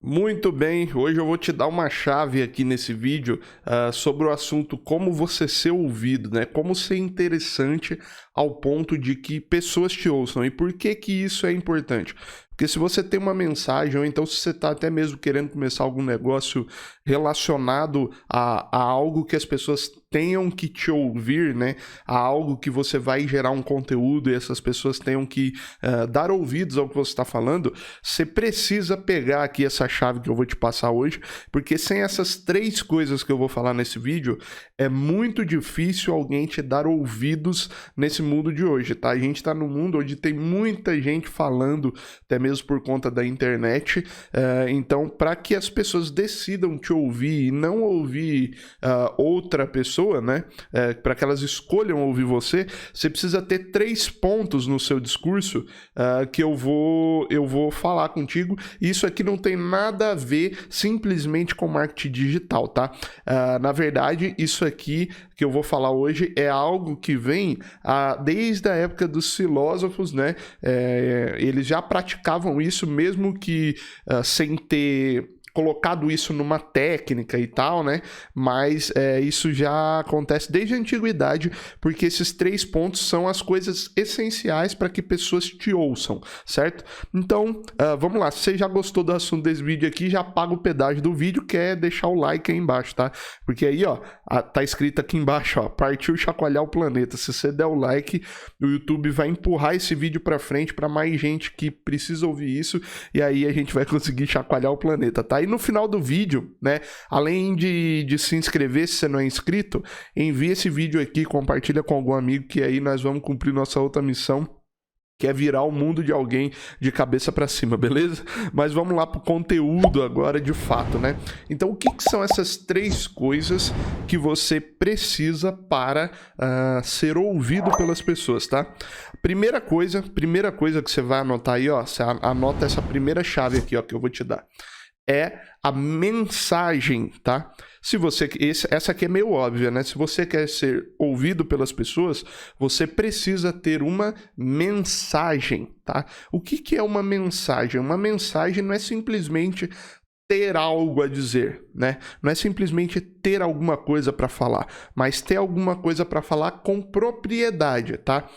Muito bem, hoje eu vou te dar uma chave aqui nesse vídeo sobre o assunto como você ser ouvido, né? Como ser interessante ao ponto de que pessoas te ouçam. E por que que isso é importante? Porque se você tem uma mensagem, ou então se você está até mesmo querendo começar algum negócio relacionado a algo que as pessoas tenham que te ouvir, né? A algo que você vai gerar um conteúdo e essas pessoas tenham que dar ouvidos ao que você está falando, você precisa pegar aqui essa chave que eu vou te passar hoje, porque sem essas três coisas que eu vou falar nesse vídeo, é muito difícil alguém te dar ouvidos nesse mundo de hoje, tá? A gente está num mundo onde tem muita gente falando, até mesmo por conta da internet, então para que as pessoas decidam te ouvir e não ouvir outra pessoa, né? Para que elas escolham ouvir você, você precisa ter 3 pontos no seu discurso que eu vou falar contigo. Isso aqui não tem nada a ver simplesmente com marketing digital, tá? Na verdade, isso aqui que eu vou falar hoje é algo que vem desde a época dos filósofos, né? Eles já praticavam isso, mesmo que sem ter colocado isso numa técnica e tal, né? Mas isso já acontece desde a antiguidade, porque esses 3 pontos são as coisas essenciais para que pessoas te ouçam, certo? Então, vamos lá. Se você já gostou do assunto desse vídeo aqui, já paga o pedágio do vídeo, que é deixar o like aí embaixo, tá? Porque aí, ó, tá escrito aqui embaixo, ó, partiu chacoalhar o planeta. Se você der o like, o YouTube vai empurrar esse vídeo para frente para mais gente que precisa ouvir isso, e aí a gente vai conseguir chacoalhar o planeta, tá? E no final do vídeo, né, além de se inscrever se você não é inscrito, envia esse vídeo aqui, compartilha com algum amigo, que aí nós vamos cumprir nossa outra missão, que é virar o mundo de alguém de cabeça para cima, beleza? Mas vamos lá pro conteúdo agora de fato, né? Então, o que são essas 3 coisas que você precisa para ser ouvido pelas pessoas, tá? Primeira coisa que você vai anotar aí, ó, você anota essa primeira chave aqui, ó, que eu vou te dar. É a mensagem, tá? Essa aqui é meio óbvia, né? Se você quer ser ouvido pelas pessoas, você precisa ter uma mensagem, tá? O que é uma mensagem? Uma mensagem não é simplesmente ter algo a dizer, né? Não é simplesmente ter alguma coisa para falar, mas ter alguma coisa para falar com propriedade, tá?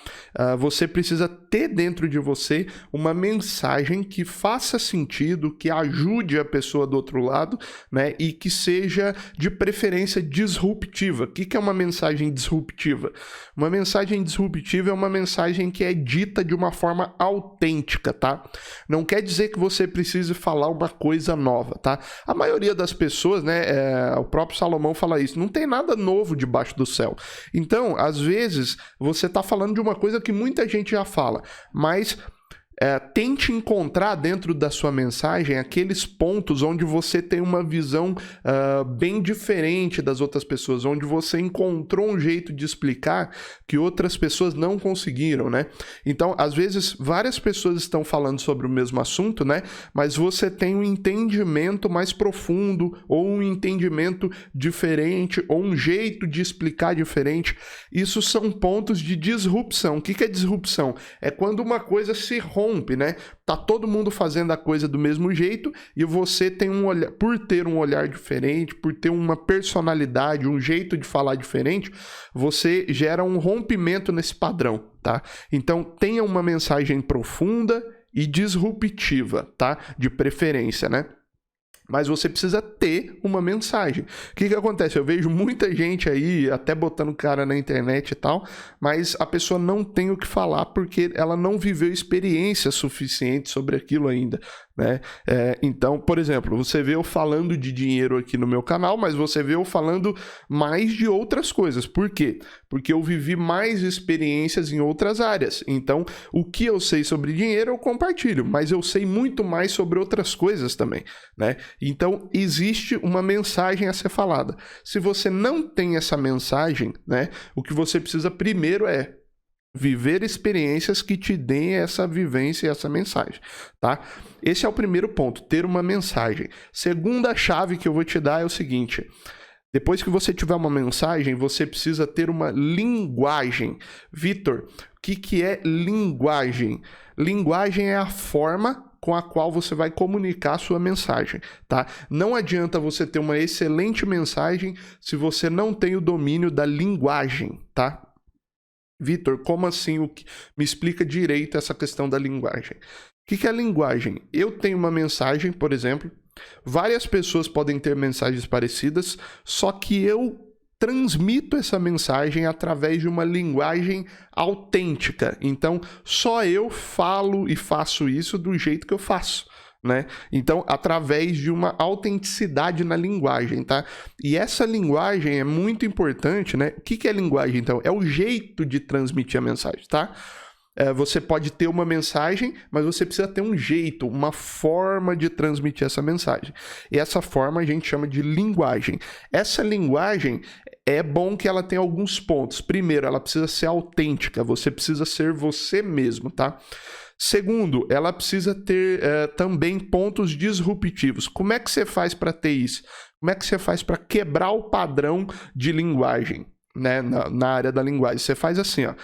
Você precisa ter dentro de você uma mensagem que faça sentido, que ajude a pessoa do outro lado, né? E que seja de preferência disruptiva. O que é uma mensagem disruptiva? Uma mensagem disruptiva é uma mensagem que é dita de uma forma autêntica, tá? Não quer dizer que você precise falar uma coisa nova, tá? A maioria das pessoas, né, o próprio Salomão fala isso, não tem nada novo debaixo do céu. Então, às vezes, você está falando de uma coisa que muita gente já fala, mas tente encontrar dentro da sua mensagem aqueles pontos onde você tem uma visão bem diferente das outras pessoas, onde você encontrou um jeito de explicar que outras pessoas não conseguiram, né? Então, às vezes, várias pessoas estão falando sobre o mesmo assunto, né? Mas você tem um entendimento mais profundo, ou um entendimento diferente, ou um jeito de explicar diferente. Isso são pontos de disrupção. O que é disrupção? É quando uma coisa se rompe, né? Tá todo mundo fazendo a coisa do mesmo jeito e você tem um olhar, por ter um olhar diferente, por ter uma personalidade, um jeito de falar diferente, você gera um rompimento nesse padrão, tá? Então, tenha uma mensagem profunda e disruptiva, tá? De preferência, né? Mas você precisa ter uma mensagem. O que acontece? Eu vejo muita gente aí, até botando cara na internet e tal, mas a pessoa não tem o que falar porque ela não viveu experiência suficiente sobre aquilo ainda, né? Então, por exemplo, você vê eu falando de dinheiro aqui no meu canal, mas você vê eu falando mais de outras coisas. Por quê? Porque eu vivi mais experiências em outras áreas. Então, o que eu sei sobre dinheiro eu compartilho, mas eu sei muito mais sobre outras coisas também, né? Então, existe uma mensagem a ser falada. Se você não tem essa mensagem, né, o que você precisa primeiro é viver experiências que te deem essa vivência e essa mensagem, tá? Esse é o primeiro ponto, ter uma mensagem. Segunda chave que eu vou te dar é o seguinte: depois que você tiver uma mensagem, você precisa ter uma linguagem. Vitor, o que é linguagem? Linguagem é a forma com a qual você vai comunicar a sua mensagem, tá? Não adianta você ter uma excelente mensagem se você não tem o domínio da linguagem, tá? Vitor, como assim? Me explica direito essa questão da linguagem. O que é a linguagem? Eu tenho uma mensagem, por exemplo, várias pessoas podem ter mensagens parecidas, só que eu transmito essa mensagem através de uma linguagem autêntica. Então, só eu falo e faço isso do jeito que eu faço, né? Então, através de uma autenticidade na linguagem, tá? E essa linguagem é muito importante, né? O que é linguagem, então? É o jeito de transmitir a mensagem, tá? Você pode ter uma mensagem, mas você precisa ter um jeito, uma forma de transmitir essa mensagem. E essa forma a gente chama de linguagem. Essa linguagem é bom que ela tenha alguns pontos. Primeiro, ela precisa ser autêntica, você precisa ser você mesmo, tá? Segundo, ela precisa ter também pontos disruptivos. Como é que você faz para ter isso? Como é que você faz para quebrar o padrão de linguagem, né, na área da linguagem? Você faz assim, ó.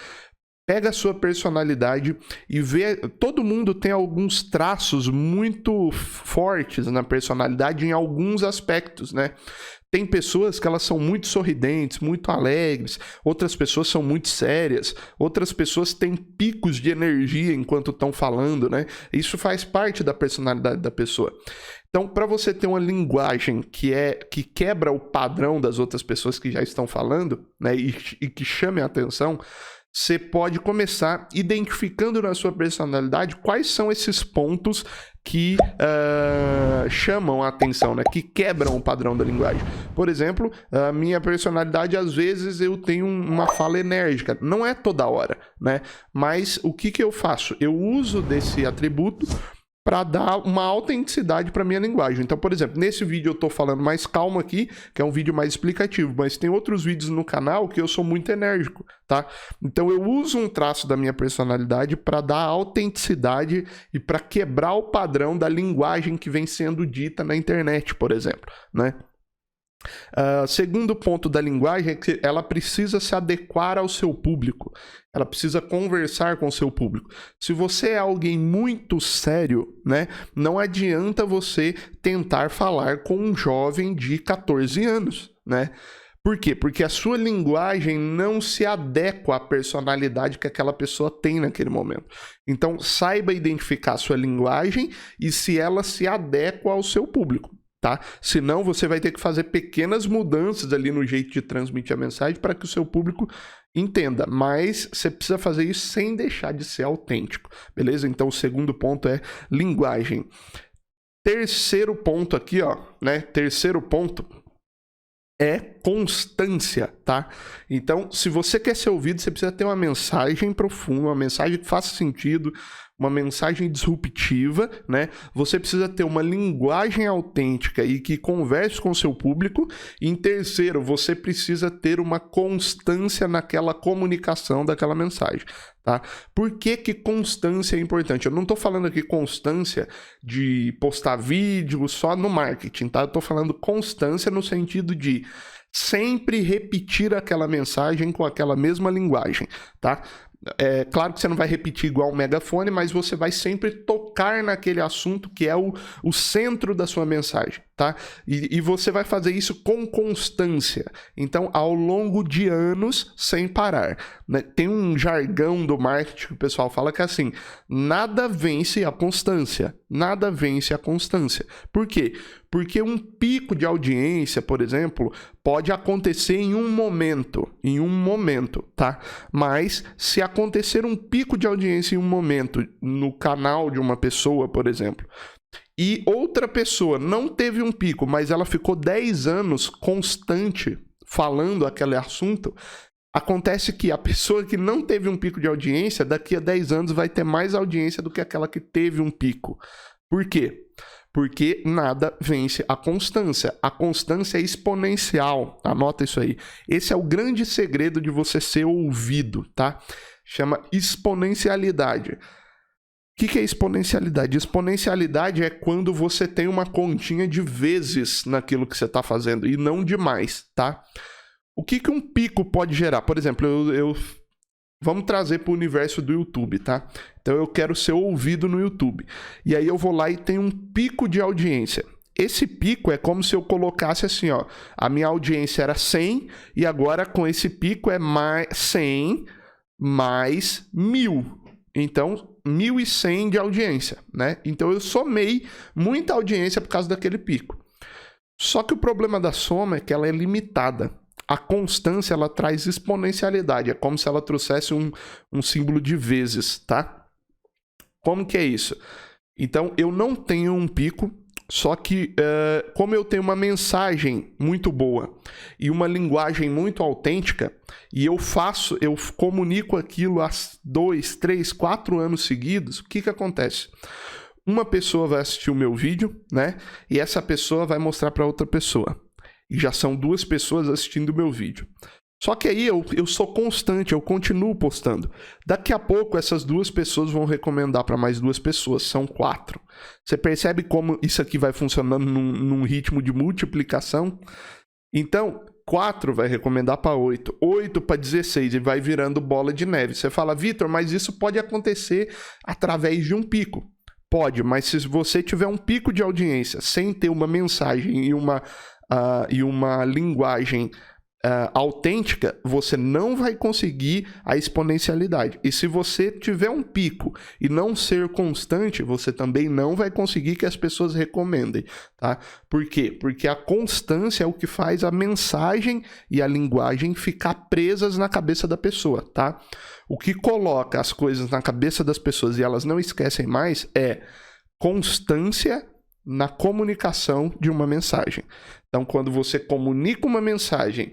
Pega a sua personalidade e vê... Todo mundo tem alguns traços muito fortes na personalidade em alguns aspectos, né? Tem pessoas que elas são muito sorridentes, muito alegres, outras pessoas são muito sérias, outras pessoas têm picos de energia enquanto estão falando, né? Isso faz parte da personalidade da pessoa. Então, para você ter uma linguagem que quebra o padrão das outras pessoas que já estão falando, né, e que chame a atenção, você pode começar identificando na sua personalidade quais são esses pontos que chamam a atenção, né? Que quebram o padrão da linguagem. Por exemplo, a minha personalidade, às vezes, eu tenho uma fala enérgica. Não é toda hora, né? Mas o que eu faço? Eu uso desse atributo para dar uma autenticidade para minha linguagem. Então, por exemplo, nesse vídeo eu estou falando mais calmo aqui, que é um vídeo mais explicativo, mas tem outros vídeos no canal que eu sou muito enérgico, tá? Então eu uso um traço da minha personalidade para dar autenticidade e para quebrar o padrão da linguagem que vem sendo dita na internet, por exemplo, né? Segundo ponto da linguagem é que ela precisa se adequar ao seu público, ela precisa conversar com o seu público. Se você é alguém muito sério, né, não adianta você tentar falar com um jovem de 14 anos, né? Por quê? Porque a sua linguagem não se adequa à personalidade que aquela pessoa tem naquele momento. Então, saiba identificar a sua linguagem e se ela se adequa ao seu público. Tá? Senão você vai ter que fazer pequenas mudanças ali no jeito de transmitir a mensagem para que o seu público entenda, mas você precisa fazer isso sem deixar de ser autêntico, beleza? Então o segundo ponto é linguagem. Terceiro ponto aqui, ó, né? Terceiro ponto é constância, tá? Então, se você quer ser ouvido, você precisa ter uma mensagem profunda, uma mensagem que faça sentido, uma mensagem disruptiva, né? Você precisa ter uma linguagem autêntica e que converse com o seu público. E em terceiro, você precisa ter uma constância naquela comunicação daquela mensagem, tá? Por que constância é importante? Eu não estou falando aqui constância de postar vídeo só no marketing, tá? Eu estou falando constância no sentido de sempre repetir aquela mensagem com aquela mesma linguagem, tá? É claro que você não vai repetir igual um megafone, mas você vai sempre tocar naquele assunto que é o centro da sua mensagem, tá? E você vai fazer isso com constância. Então, ao longo de anos, sem parar, né? Tem um jargão do marketing que o pessoal fala que é assim, nada vence a constância. Nada vence a constância. Por quê? Porque um pico de audiência, por exemplo, pode acontecer em um momento, tá? Mas se acontecer um pico de audiência em um momento no canal de uma pessoa, por exemplo, e outra pessoa não teve um pico, mas ela ficou 10 anos constante falando aquele assunto, acontece que a pessoa que não teve um pico de audiência, daqui a 10 anos vai ter mais audiência do que aquela que teve um pico. Por quê? Porque nada vence a constância. A constância é exponencial. Anota isso aí. Esse é o grande segredo de você ser ouvido, tá? Chama exponencialidade. O que é exponencialidade? Exponencialidade é quando você tem uma continha de vezes naquilo que você está fazendo e não de mais, tá? O que um pico pode gerar? Por exemplo, eu Vamos trazer para o universo do YouTube, tá? Então eu quero ser ouvido no YouTube. E aí eu vou lá e tenho um pico de audiência. Esse pico é como se eu colocasse assim, ó, a minha audiência era 100 e agora com esse pico é mais 100 mais 1000. Então, 1.100 de audiência, né? Então eu somei muita audiência por causa daquele pico. Só que o problema da soma é que ela é limitada. A constância, ela traz exponencialidade. É como se ela trouxesse um símbolo de vezes, tá? Como que é isso? Então, eu não tenho um pico, só que como eu tenho uma mensagem muito boa e uma linguagem muito autêntica, e eu comunico aquilo há 2, 3, 4 anos seguidos, o que acontece? Uma pessoa vai assistir o meu vídeo, né? E essa pessoa vai mostrar para outra pessoa. E já são 2 pessoas assistindo o meu vídeo. Só que aí eu sou constante, eu continuo postando. Daqui a pouco essas 2 pessoas vão recomendar para mais 2 pessoas, são 4. Você percebe como isso aqui vai funcionando num ritmo de multiplicação? Então, 4 vai recomendar para 8, 8 para 16 e vai virando bola de neve. Você fala, Vitor, mas isso pode acontecer através de um pico. Pode, mas se você tiver um pico de audiência sem ter uma mensagem e uma linguagem autêntica, você não vai conseguir a exponencialidade. E se você tiver um pico e não ser constante, você também não vai conseguir que as pessoas recomendem, tá? Por quê? Porque a constância é o que faz a mensagem e a linguagem ficar presas na cabeça da pessoa, tá? O que coloca as coisas na cabeça das pessoas e elas não esquecem mais é constância na comunicação de uma mensagem. Então, quando você comunica uma mensagem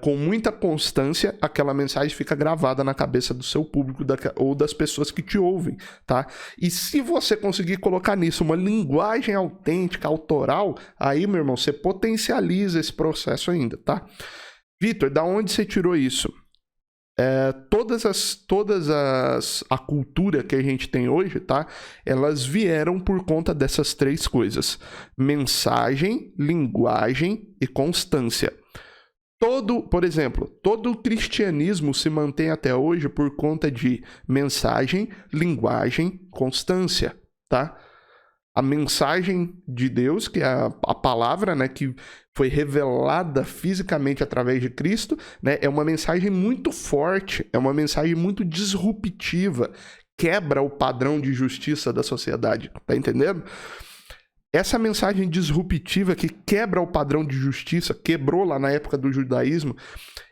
com muita constância, aquela mensagem fica gravada na cabeça do seu público ou das pessoas que te ouvem, tá? E se você conseguir colocar nisso uma linguagem autêntica, autoral, aí, meu irmão, você potencializa esse processo ainda, tá? Vitor, da onde você tirou isso? A cultura que a gente tem hoje, tá? Elas vieram por conta dessas 3 coisas: mensagem, linguagem e constância. Por exemplo, todo o cristianismo se mantém até hoje por conta de mensagem, linguagem, constância, tá? A mensagem de Deus, que é a palavra, né, que foi revelada fisicamente através de Cristo, né, é uma mensagem muito forte, é uma mensagem muito disruptiva, quebra o padrão de justiça da sociedade, tá entendendo? Essa mensagem disruptiva que quebra o padrão de justiça, quebrou lá na época do judaísmo,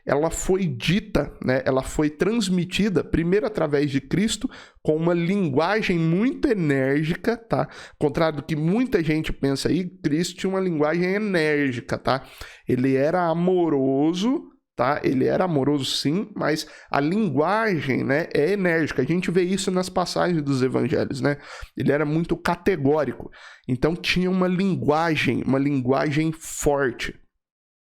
ela foi dita, né? Ela foi transmitida primeiro através de Cristo com uma linguagem muito enérgica, tá? Contrário do que muita gente pensa aí, Cristo tinha uma linguagem enérgica, tá? Ele era amoroso, tá? Ele era amoroso sim, mas a linguagem, né, é enérgica. A gente vê isso nas passagens dos evangelhos, né? Ele era muito categórico. Então tinha uma linguagem forte.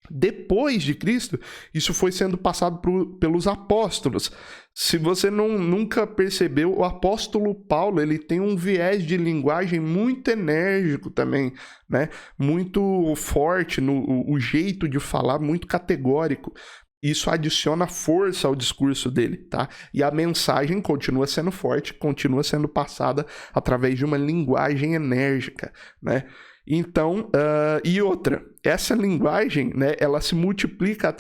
Depois de Cristo, isso foi sendo passado pelos apóstolos. Se você nunca percebeu, o apóstolo Paulo, ele tem um viés de linguagem muito enérgico também, né? Muito forte, o jeito de falar, muito categórico. Isso adiciona força ao discurso dele, tá? E a mensagem continua sendo forte, continua sendo passada através de uma linguagem enérgica, né? Então, e outra, essa linguagem, né, ela se multiplica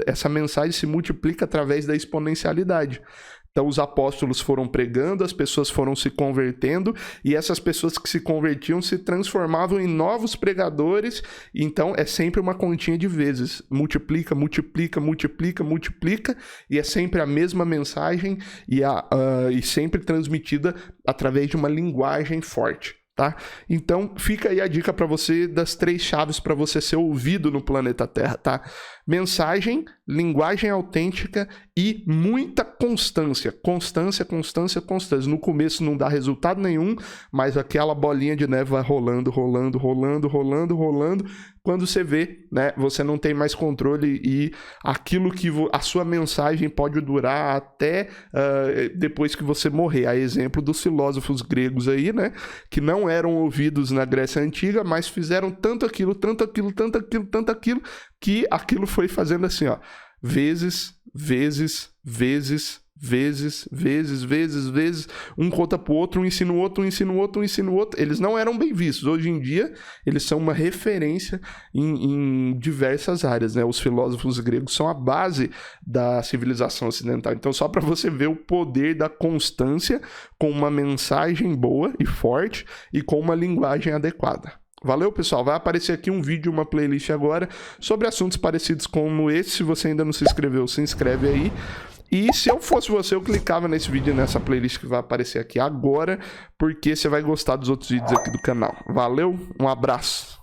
essa mensagem se multiplica através da exponencialidade. Então, os apóstolos foram pregando, as pessoas foram se convertendo, e essas pessoas que se convertiam se transformavam em novos pregadores. Então, é sempre uma continha de vezes. Multiplica, multiplica, multiplica, multiplica, e é sempre a mesma mensagem e sempre transmitida através de uma linguagem forte. Tá? Então, fica aí a dica para você das 3 chaves para você ser ouvido no planeta Terra, tá? Mensagem, linguagem autêntica e muita constância. Constância, constância, constância. No começo não dá resultado nenhum, mas aquela bolinha de neve vai rolando, rolando, rolando, rolando, rolando. Quando você vê, né, você não tem mais controle e aquilo que a sua mensagem pode durar até depois que você morrer. A exemplo dos filósofos gregos aí, né, que não eram ouvidos na Grécia Antiga, mas fizeram tanto aquilo, tanto aquilo, tanto aquilo, tanto aquilo, que aquilo foi fazendo assim, ó, vezes, vezes, vezes, vezes, um conta pro outro, um ensina o outro, um ensina o outro, um ensina o outro. Eles não eram bem vistos. Hoje em dia, eles são uma referência em diversas áreas, né? Os filósofos gregos são a base da civilização ocidental. Então, só para você ver o poder da constância com uma mensagem boa e forte e com uma linguagem adequada. Valeu, pessoal. Vai aparecer aqui um vídeo, uma playlist agora sobre assuntos parecidos como esse. Se você ainda não se inscreveu, se inscreve aí. E se eu fosse você, eu clicava nesse vídeo, nessa playlist que vai aparecer aqui agora, porque você vai gostar dos outros vídeos aqui do canal. Valeu, um abraço.